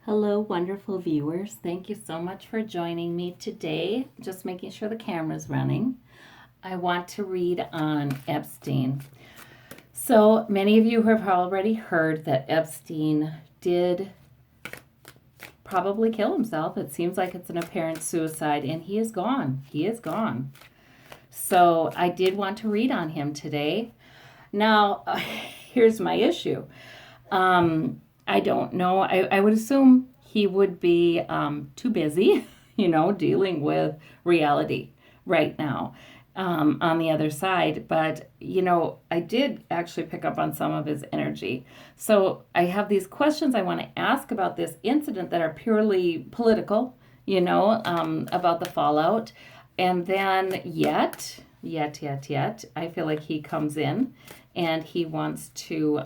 Hello, wonderful viewers. Thank you so much for joining me today. Just making sure the camera's running. I want to read on Epstein. So many of you have already heard that Epstein did probably kill himself. It seems like it's an apparent suicide, and he is gone. He is gone. So I did want to read on him today. Now, here's my issue. I don't know. I would assume he would be too busy, dealing with reality right now on the other side. But, I did actually pick up on some of his energy. So I have these questions I want to ask about this incident that are purely political, about the fallout. And then yet, I feel like he comes in and he wants to.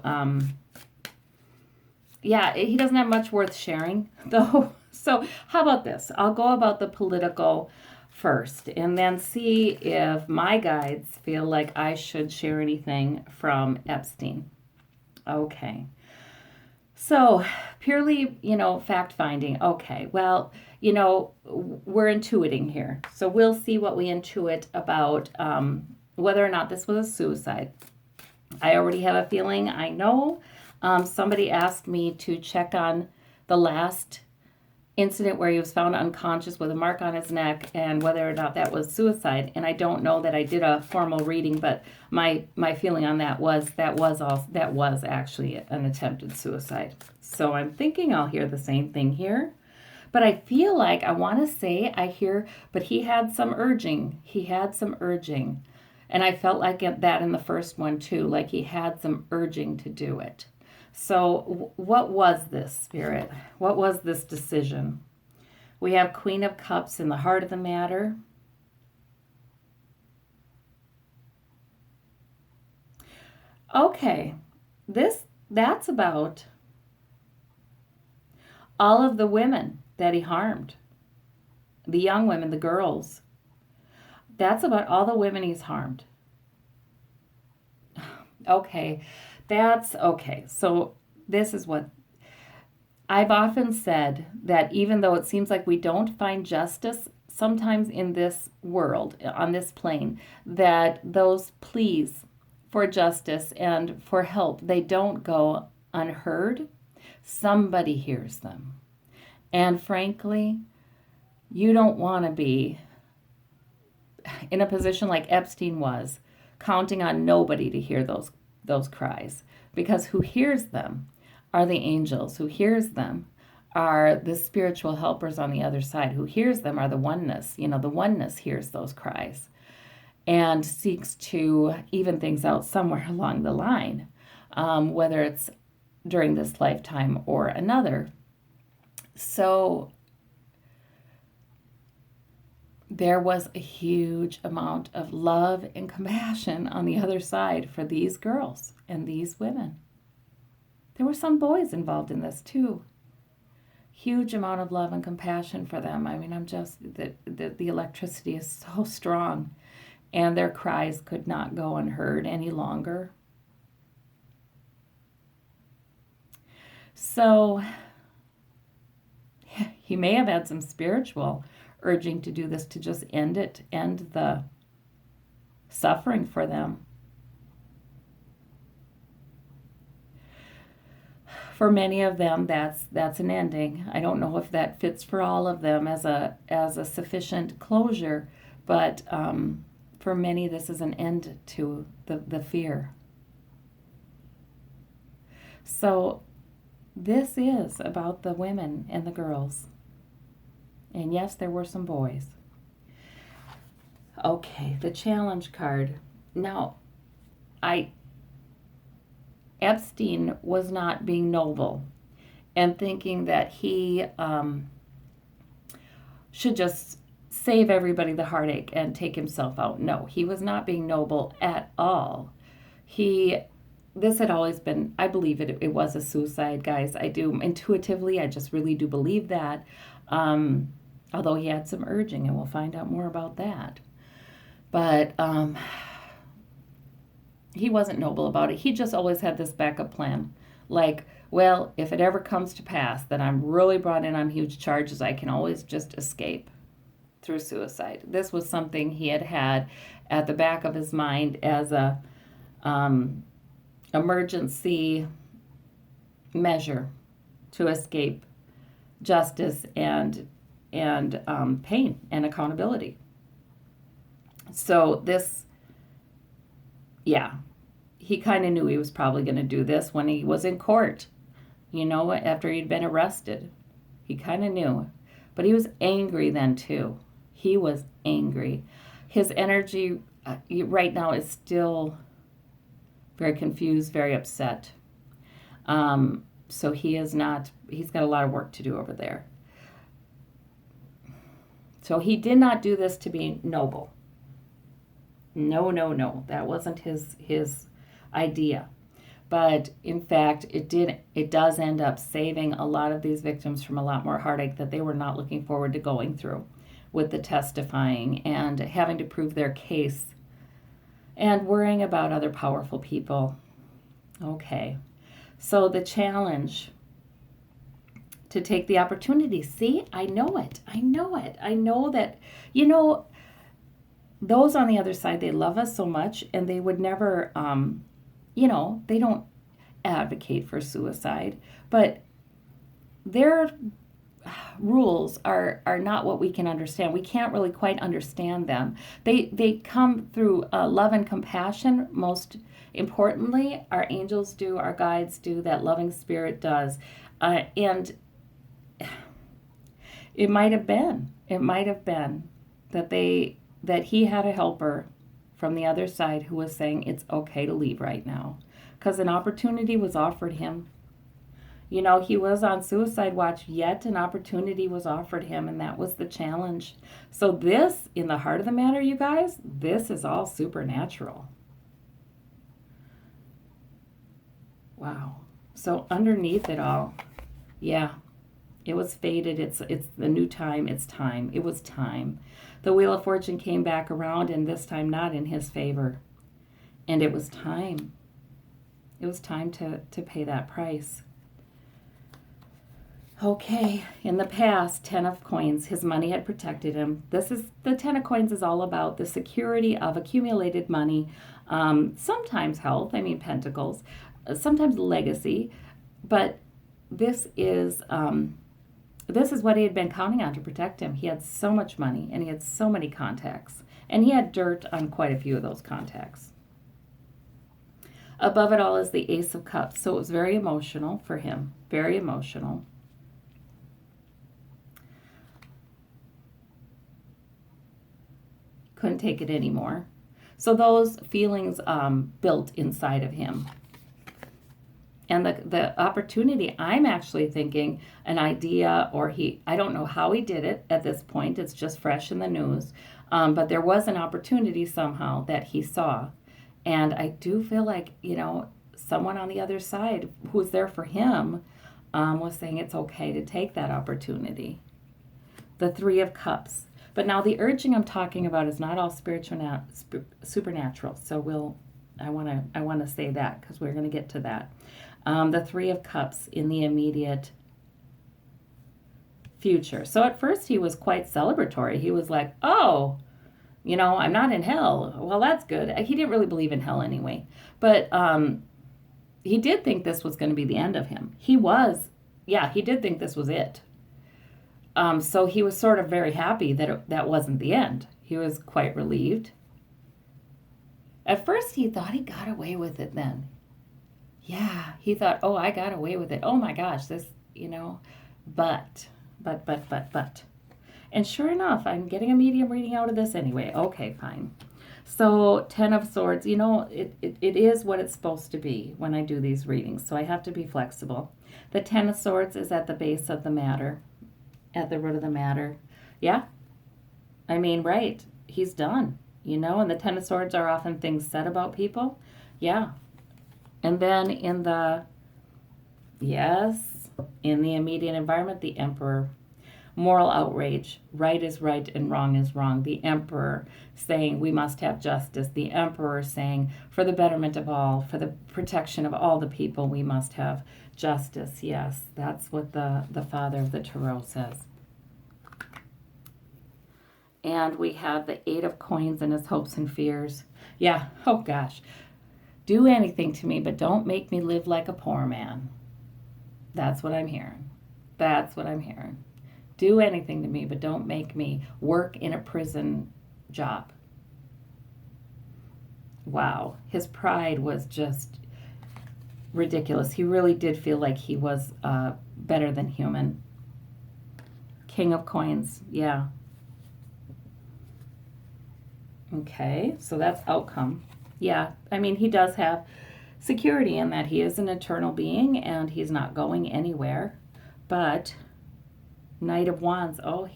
He doesn't have much worth sharing, though. So, how about this? I'll go about the political first and then see if my guides feel like I should share anything from Epstein. Okay. So, purely, fact finding. Okay. Well, we're intuiting here. So, we'll see what we intuit about whether or not this was a suicide. I already have a feeling. I know. Somebody asked me to check on the last incident where he was found unconscious with a mark on his neck and whether or not that was suicide. And I don't know that I did a formal reading, but my feeling on that was actually an attempted suicide. So I'm thinking I'll hear the same thing here. But I feel like I want to say I hear, but he had some urging. He had some urging. And I felt like that in the first one too, like he had some urging to do it. So what was this, Spirit? What was this decision? We have Queen of Cups in the heart of the matter. Okay, that's about all of the women that he harmed. The young women, the girls. That's about all the women he's harmed. Okay. That's okay. So, this is what I've often said, that even though it seems like we don't find justice sometimes in this world, on this plane, that those pleas for justice and for help, they don't go unheard. Somebody hears them. And frankly, you don't want to be in a position like Epstein was, counting on nobody to hear those cries, because who hears them are the angels. Who hears them are the spiritual helpers on the other side. Who hears them are the oneness. The oneness hears those cries and seeks to even things out somewhere along the line, whether it's during this lifetime or another. So there was a huge amount of love and compassion on the other side for these girls and these women. There were some boys involved in this too. Huge amount of love and compassion for them. I mean, the electricity is so strong, and their cries could not go unheard any longer. So he may have had some spiritual urging to do this, to just end the suffering for them. For many of them, that's an ending. I don't know if that fits for all of them as a sufficient closure, but for many, this is an end to the fear. So this is about the women and the girls. And yes, there were some boys. Okay, the challenge card. Now, Epstein was not being noble and thinking that he should just save everybody the heartache and take himself out. No, he was not being noble at all. This had always been, I believe it was a suicide, guys. I do intuitively, I just really do believe that. Although he had some urging, and we'll find out more about that. But he wasn't noble about it. He just always had this backup plan. Like, Well, if it ever comes to pass that I'm really brought in on huge charges, I can always just escape through suicide. This was something he had had at the back of his mind as a emergency measure to escape justice and pain and accountability. So this, yeah, he kind of knew he was probably going to do this when he was in court, after he'd been arrested. He kind of knew. But he was angry then, too. He was angry. His energy right now is still very confused, very upset. So he's got a lot of work to do over there. So he did not do this to be noble. No, no, no. That wasn't his idea. But in fact, it does end up saving a lot of these victims from a lot more heartache that they were not looking forward to going through with the testifying and having to prove their case and worrying about other powerful people. Okay. So the challenge to take the opportunity. See, I know it. I know it. I know that, those on the other side, they love us so much and they would never, they don't advocate for suicide, but their rules are not what we can understand. We can't really quite understand them. They come through love and compassion. Most importantly, our angels do, our guides do, that loving spirit does. And it might have been that he had a helper from the other side who was saying it's okay to leave right now because an opportunity was offered him. He was on suicide watch, yet an opportunity was offered him, and that was the challenge. So this, in the heart of the matter, you guys, this is all supernatural. Wow. So underneath it all, yeah, it was fated. It's the new time. It's time. It was time. The Wheel of Fortune came back around, and this time not in his favor. And it was time. It was time to pay that price. Okay, in the past, 10 of coins, his money had protected him. The 10 of coins is all about the security of accumulated money, sometimes health, pentacles, sometimes legacy, but this is what he had been counting on to protect him. He had so much money and he had so many contacts, and he had dirt on quite a few of those contacts. Above it all is the Ace of Cups, so it was very emotional for him, very emotional. Couldn't take it anymore. So those feelings built inside of him. And the opportunity, I'm actually thinking an idea, or I don't know how he did it at this point. It's just fresh in the news. But there was an opportunity somehow that he saw. And I do feel like, someone on the other side who was there for him was saying it's okay to take that opportunity. The Three of Cups. But now the urging I'm talking about is not all supernatural. So I want to say that because we're going to get to that. The Three of Cups in the immediate future. So at first he was quite celebratory. He was like, oh, I'm not in hell. Well, that's good. He didn't really believe in hell anyway. But he did think this was going to be the end of him. He did think this was it. So he was sort of very happy that that wasn't the end. He was quite relieved. At first he thought he got away with it then. Yeah, he thought, oh, I got away with it. Oh my gosh, this, but. And sure enough, I'm getting a medium reading out of this anyway. Okay, fine. So 10 of Swords, it is what it's supposed to be when I do these readings. So I have to be flexible. The 10 of Swords is at the base of the matter. At the root of the matter. Yeah. Right. He's done, and the 10 of Swords are often things said about people. Yeah. And then in the immediate environment, the Emperor. Moral outrage. Right is right and wrong is wrong. The Emperor saying we must have justice. The Emperor saying for the betterment of all, for the protection of all the people, we must have Justice, yes. That's what the father of the tarot says. And we have the Eight of Coins and his hopes and fears. Yeah, oh gosh. Do anything to me, but don't make me live like a poor man. That's what I'm hearing. That's what I'm hearing. Do anything to me, but don't make me work in a prison job. Wow. His pride was just ridiculous. He really did feel like he was better than human. King of Coins, yeah. Okay, so that's outcome. Yeah, I mean, he does have security in that he is an eternal being and he's not going anywhere. But Knight of Wands, oh,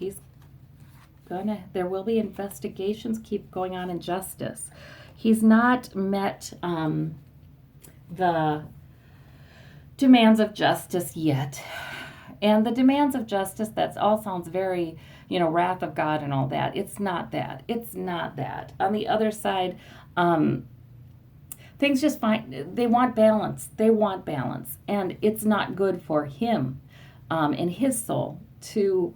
there will be investigations keep going on in justice. He's not met the demands of justice yet. And the demands of justice, that all sounds very, wrath of God and all that. It's not that. It's not that. On the other side, things just fine. They want balance. They want balance. And it's not good for him in his soul to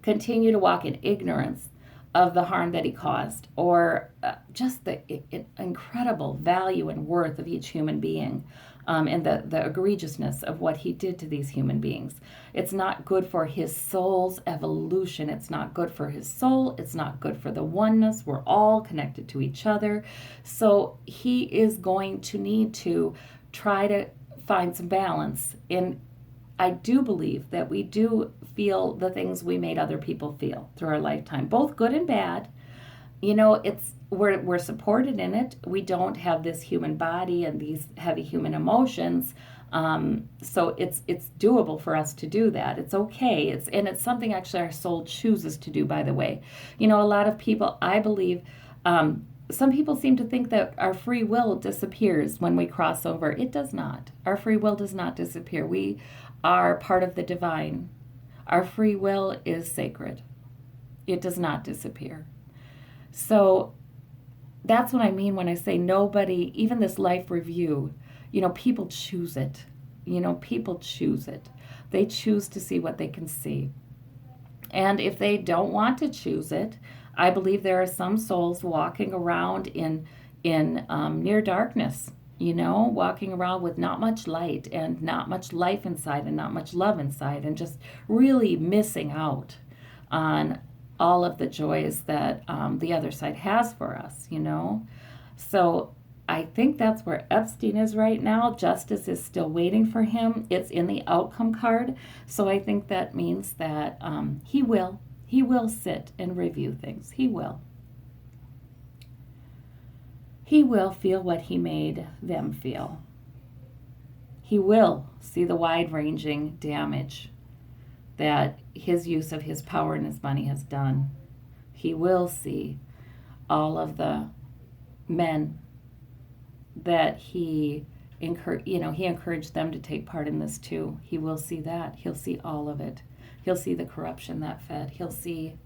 continue to walk in ignorance of the harm that he caused, or just the incredible value and worth of each human being, and the egregiousness of what he did to these human beings. It's not good for his soul's evolution. It's not good for his soul. It's not good for the oneness. We're all connected to each other. So he is going to need to try to find some balance. And I do believe that we do feel the things we made other people feel through our lifetime, both good and bad. We're supported in it. We don't have this human body and these heavy human emotions, so it's doable for us to do that. It's okay. It's something actually our soul chooses to do. By the way, a lot of people, I believe, some people seem to think that our free will disappears when we cross over. It does not. Our free will does not disappear. We are part of the divine. Our free will is sacred. It does not disappear. So that's what I mean when I say nobody, even this life review, people choose it. People choose it. They choose to see what they can see. And if they don't want to choose it, I believe there are some souls walking around in near darkness, walking around with not much light and not much life inside and not much love inside, and just really missing out on all of the joys that the other side has for us, So I think that's where Epstein is right now. Justice is still waiting for him. It's in the outcome card. So I think that means that he will sit and review things. He will. He will feel what he made them feel. He will see the wide-ranging damage that his use of his power and his money has done. He will see all of the men that he encouraged them to take part in this too. He will see that. He'll see all of it. He'll see the corruption that fed. He'll see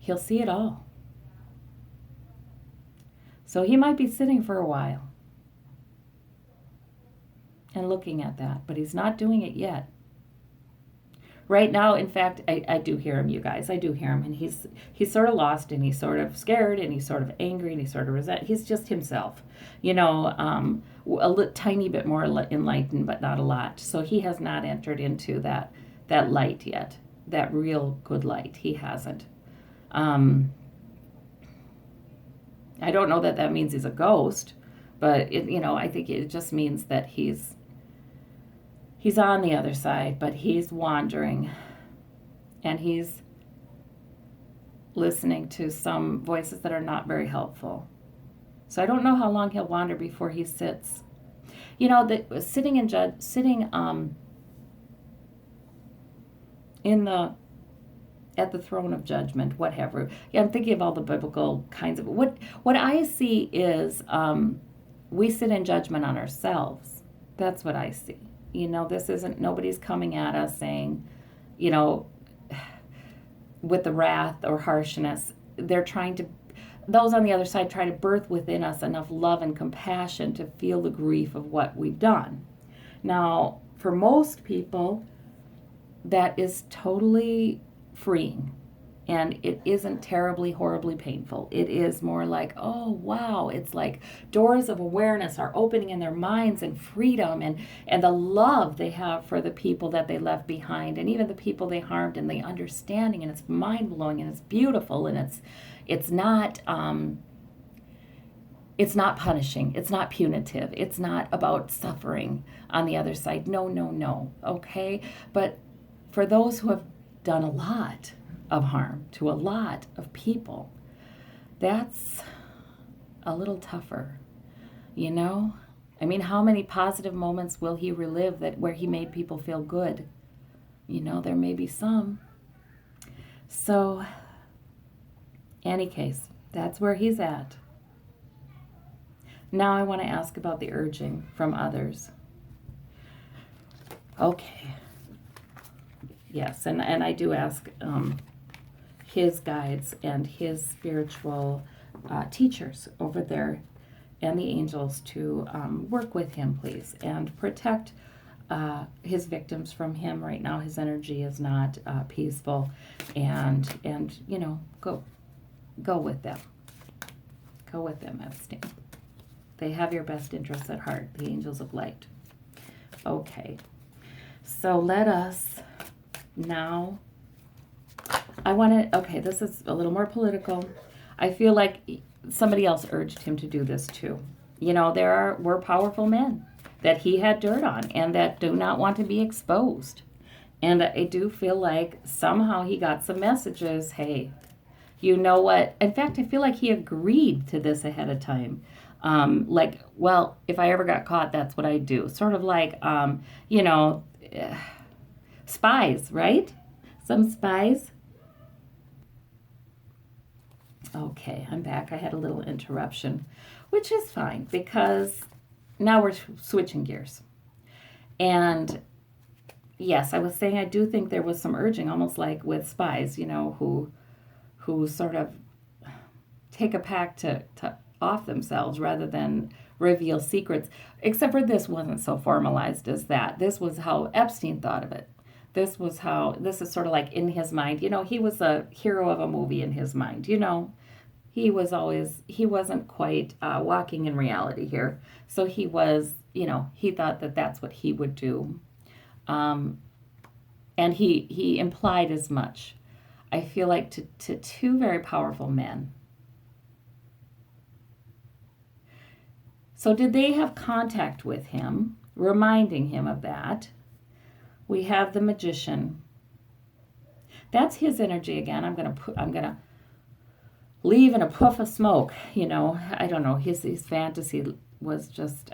it all. So he might be sitting for a while and looking at that, but he's not doing it yet. Right now, in fact, I do hear him, you guys. I do hear him, and he's sort of lost, and he's sort of scared, and he's sort of angry, and he's sort of resent. He's just himself, tiny bit more enlightened, but not a lot. So he has not entered into that light yet, that real good light. He hasn't. I don't know that means he's a ghost, but I think it just means that he's on the other side, but he's wandering, and he's listening to some voices that are not very helpful. So I don't know how long he'll wander before he sits. Sitting at the throne of judgment, whatever. Yeah, I'm thinking of all the biblical kinds of what I see is we sit in judgment on ourselves. That's what I see. This isn't, nobody's coming at us saying, with the wrath or harshness. Those on the other side try to birth within us enough love and compassion to feel the grief of what we've done. Now, for most people, that is totally freeing. And it isn't terribly, horribly painful. It is more like, oh, wow. It's like doors of awareness are opening in their minds and freedom and the love they have for the people that they left behind and even the people they harmed and the understanding. And it's mind-blowing and it's beautiful and it's not punishing. It's not punitive. It's not about suffering on the other side. No, no, no. Okay? But for those who have done a lot of harm to a lot of people, that's a little tougher, you know? I mean, how many positive moments will he relive that where he made people feel good? You know, there may be some. So, any case, that's where he's at. Now I want to ask about the urging from others. Okay. Yes, and I do ask his guides and his spiritual teachers over there and the angels to work with him, please, and protect his victims from him. Right now, his energy is not peaceful, and you know, go with them. Go with them, Epstein. They have your best interests at heart, the angels of light. Okay, so let us now. Okay, this is a little more political. I feel like somebody else urged him to do this too. You know, were powerful men that he had dirt on and that do not want to be exposed. And I do feel like somehow he got some messages. Hey, you know what? In fact, I feel like he agreed to this ahead of time. Like, well, if I ever got caught, that's what I'd do. Sort of like, you know, spies, right? Some spies. Okay, I'm back. I had a little interruption, which is fine because now we're switching gears. And yes, I was saying I do think there was some urging, almost like with spies, you know, who sort of take a pact to off themselves rather than reveal secrets. Except for this wasn't so formalized as that. This was how Epstein thought of it. This is sort of like in his mind. You know, he was a hero of a movie in his mind, you know. He wasn't quite walking in reality here. So he was, you know, he thought that that's what he would do. And he implied as much. I feel like to two very powerful men. So did they have contact with him, reminding him of that? We have the magician. That's his energy again. I'm gonna leave in a puff of smoke. You know, I don't know. His fantasy was just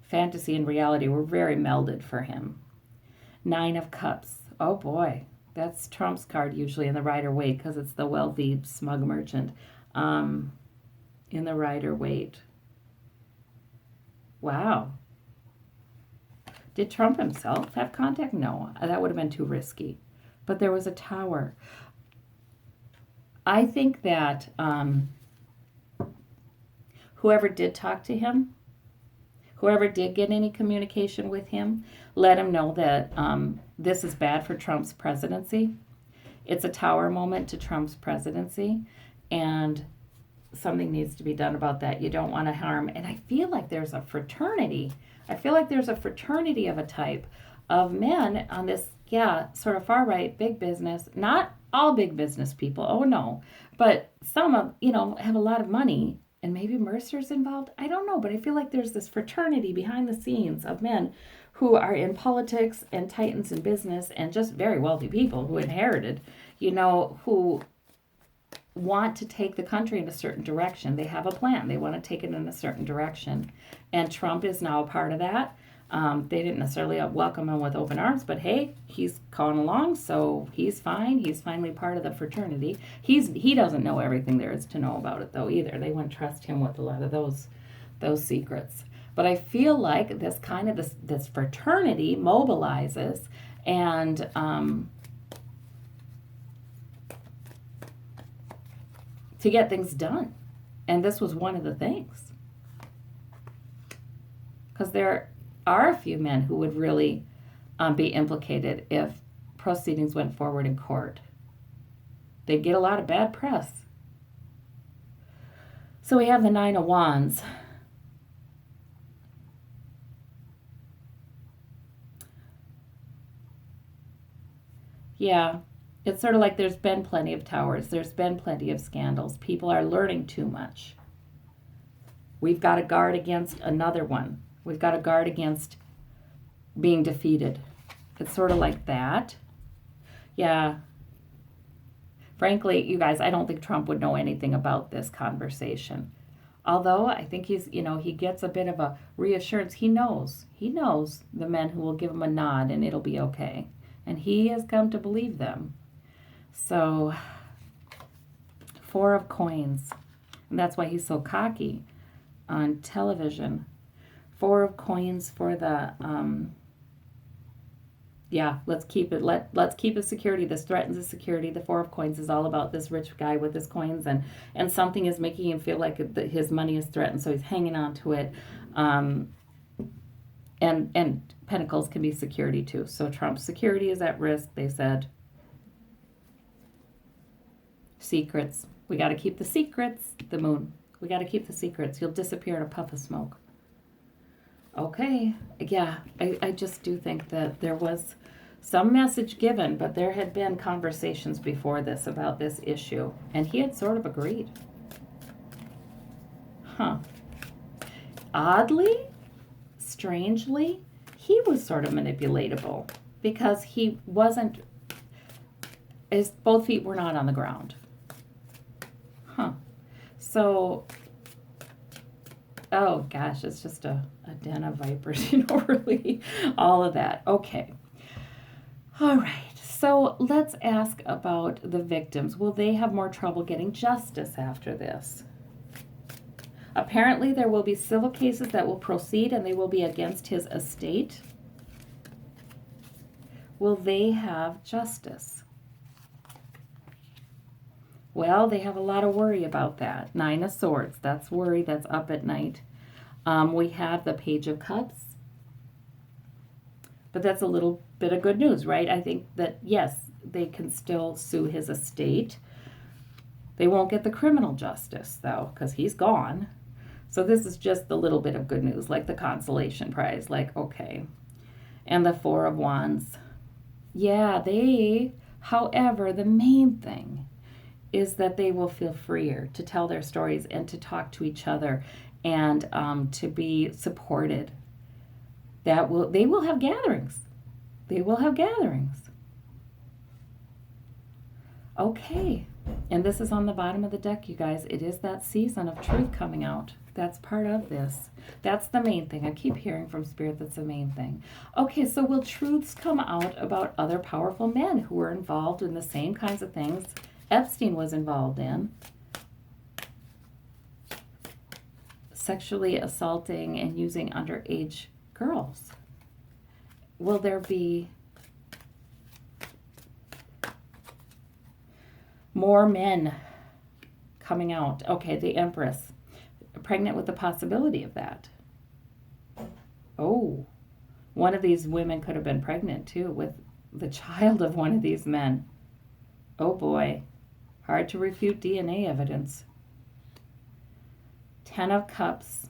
fantasy and reality were very melded for him. 9 of Cups. Oh boy, that's Trump's card usually in the Rider-Waite because it's the wealthy smug merchant in the Rider-Waite. Wow. Did Trump himself have contact? No, that would have been too risky. But there was a tower. I think that whoever did talk to him, whoever did get any communication with him, let him know that this is bad for Trump's presidency. It's a tower moment to Trump's presidency, and something needs to be done about that. You don't want to harm. And I feel like there's a fraternity. I feel like there's a fraternity of a type of men on this, sort of far right, big business. Not all big business people, oh no. But some of, you know, have a lot of money. And maybe Mercer's involved. I don't know, but I feel like there's this fraternity behind the scenes of men who are in politics and titans in business and just very wealthy people who inherited, you know, who want to take the country in a certain direction. They have a plan. They want to take it in a certain direction. And Trump is now a part of that. They didn't necessarily welcome him with open arms, but hey, he's going along, so he's fine. He's finally part of the fraternity. He doesn't know everything there is to know about it, though, either. They wouldn't trust him with a lot of those secrets. But I feel like this fraternity mobilizes and to get things done. And this was one of the things. Because there are a few men who would really be implicated if proceedings went forward in court. They'd get a lot of bad press. So we have the Nine of Wands. Yeah, it's sort of like there's been plenty of towers. There's been plenty of scandals. People are learning too much. We've got to guard against another one. We've got to guard against being defeated. It's sort of like that. Yeah. Frankly, you guys, I don't think Trump would know anything about this conversation. Although I think he gets a bit of a reassurance. He knows the men who will give him a nod and it'll be okay. And he has come to believe them. So, Four of Coins. And that's why he's so cocky on television. Four of Coins for the, let's keep it. Let's keep it security. This threatens his security. The Four of Coins is all about this rich guy with his coins, and something is making him feel like his money is threatened, so he's hanging on to it. And Pentacles can be security too. So Trump's security is at risk, they said. Secrets. We got to keep the secrets. The Moon. We got to keep the secrets. You'll disappear in a puff of smoke. Okay. Yeah, I just do think that there was some message given, but there had been conversations before this about this issue, and he had sort of agreed. Huh. Oddly, strangely, he was sort of manipulatable because he wasn't, his both feet were not on the ground. Huh. So, oh gosh, it's just a den of vipers, really, all of that. Okay. All right. So let's ask about the victims. Will they have more trouble getting justice after this? Apparently, there will be civil cases that will proceed, and they will be against his estate. Will they have justice? Well, they have a lot of worry about that. Nine of Swords, that's worry, that's up at night. We have the Page of Cups. But that's a little bit of good news, right? I think that, yes, they can still sue his estate. They won't get the criminal justice, though, because he's gone. So this is just a little bit of good news, like the consolation prize, like, okay. And the Four of Wands. Yeah, however, the main thing is that they will feel freer to tell their stories and to talk to each other and to be supported. They will have gatherings. They will have gatherings. Okay. And this is on the bottom of the deck, you guys. It is that season of truth coming out. That's part of this. That's the main thing. I keep hearing from Spirit that's the main thing. Okay, so will truths come out about other powerful men who were involved in the same kinds of things Epstein was involved in? Sexually assaulting and using underage girls. Will there be more men coming out? Okay, the Empress. Pregnant with the possibility of that. Oh, one of these women could have been pregnant too with the child of one of these men. Oh boy, hard to refute DNA evidence. Ten of Cups.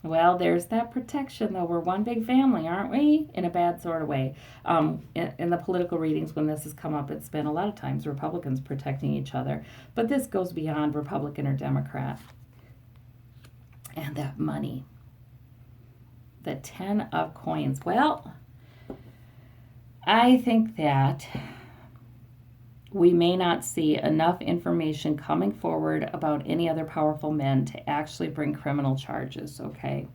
Well, there's that protection, though. We're one big family, aren't we? In a bad sort of way. In the political readings, when this has come up, it's been a lot of times Republicans protecting each other. But this goes beyond Republican or Democrat. And that money. The 10 of Coins. Well, I think that we may not see enough information coming forward about any other powerful men to actually bring criminal charges, okay?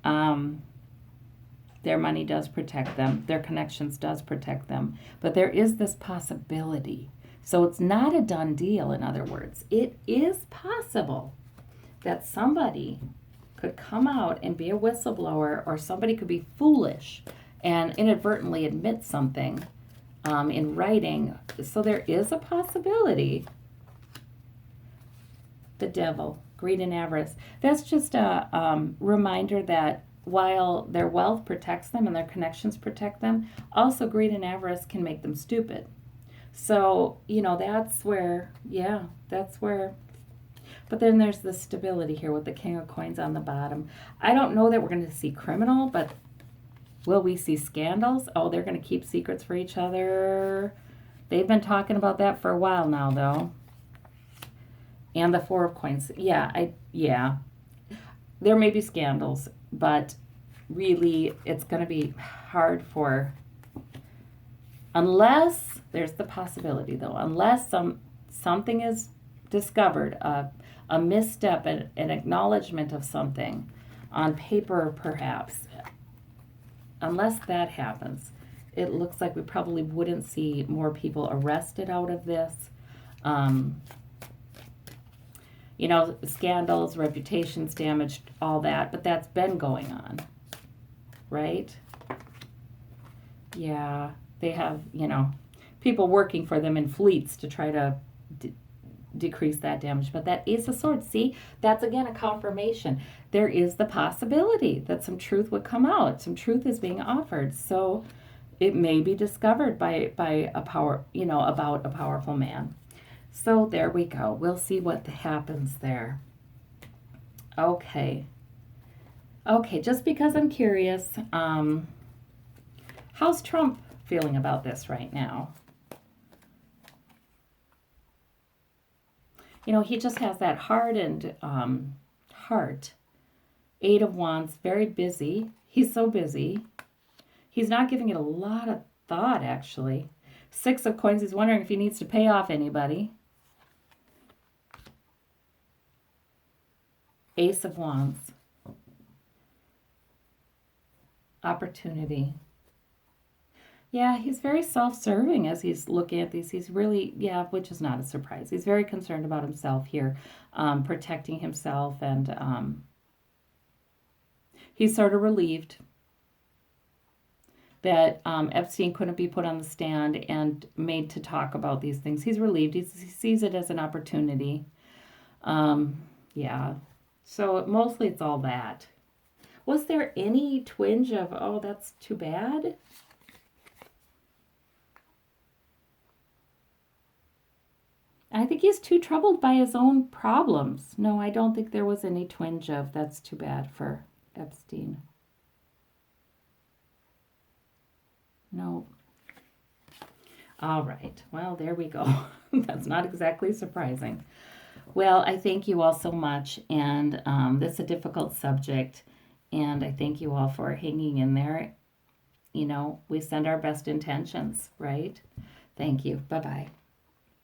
Their money does protect them. Their connections does protect them. But there is this possibility. So it's not a done deal, in other words. It is possible that somebody could come out and be a whistleblower, or somebody could be foolish and inadvertently admit something in writing. So there is a possibility. The Devil, greed and avarice. That's just a reminder that while their wealth protects them and their connections protect them, also greed and avarice can make them stupid. So, that's where, yeah, that's where. But then there's the stability here with the King of Coins on the bottom. I don't know that we're going to see criminal, but will we see scandals? Oh, they're going to keep secrets for each other. They've been talking about that for a while now, though. And the Four of Coins. Yeah. There may be scandals, but really it's going to be hard for, unless there's the possibility though, unless something is discovered, a misstep, an acknowledgement of something on paper perhaps, unless that happens, it looks like we probably wouldn't see more people arrested out of this. Scandals, reputations damaged, all that, but that's been going on, right? Yeah, they have, people working for them in fleets to try to decrease that damage. But that Ace of Swords, see, that's again a confirmation. There is the possibility that some truth would come out. Some truth is being offered. So it may be discovered by a power, about a powerful man. So there we go. We'll see what happens there. Okay, just because I'm curious, how's Trump feeling about this right now? He just has that hardened heart. Eight of Wands, very busy. He's so busy. He's not giving it a lot of thought, actually. Six of Coins, he's wondering if he needs to pay off anybody. Ace of Wands. Opportunity. Yeah, he's very self-serving as he's looking at these. He's really, which is not a surprise. He's very concerned about himself here, protecting himself, and he's sort of relieved that Epstein couldn't be put on the stand and made to talk about these things. He's relieved. He sees it as an opportunity. Yeah. So mostly it's all that. Was there any twinge of, oh, that's too bad? I think he's too troubled by his own problems. No, I don't think there was any twinge of, that's too bad for Epstein. No. All right. Well, there we go. That's not exactly surprising. Well, I thank you all so much. And this is a difficult subject. And I thank you all for hanging in there. We send our best intentions, right? Thank you. Bye-bye.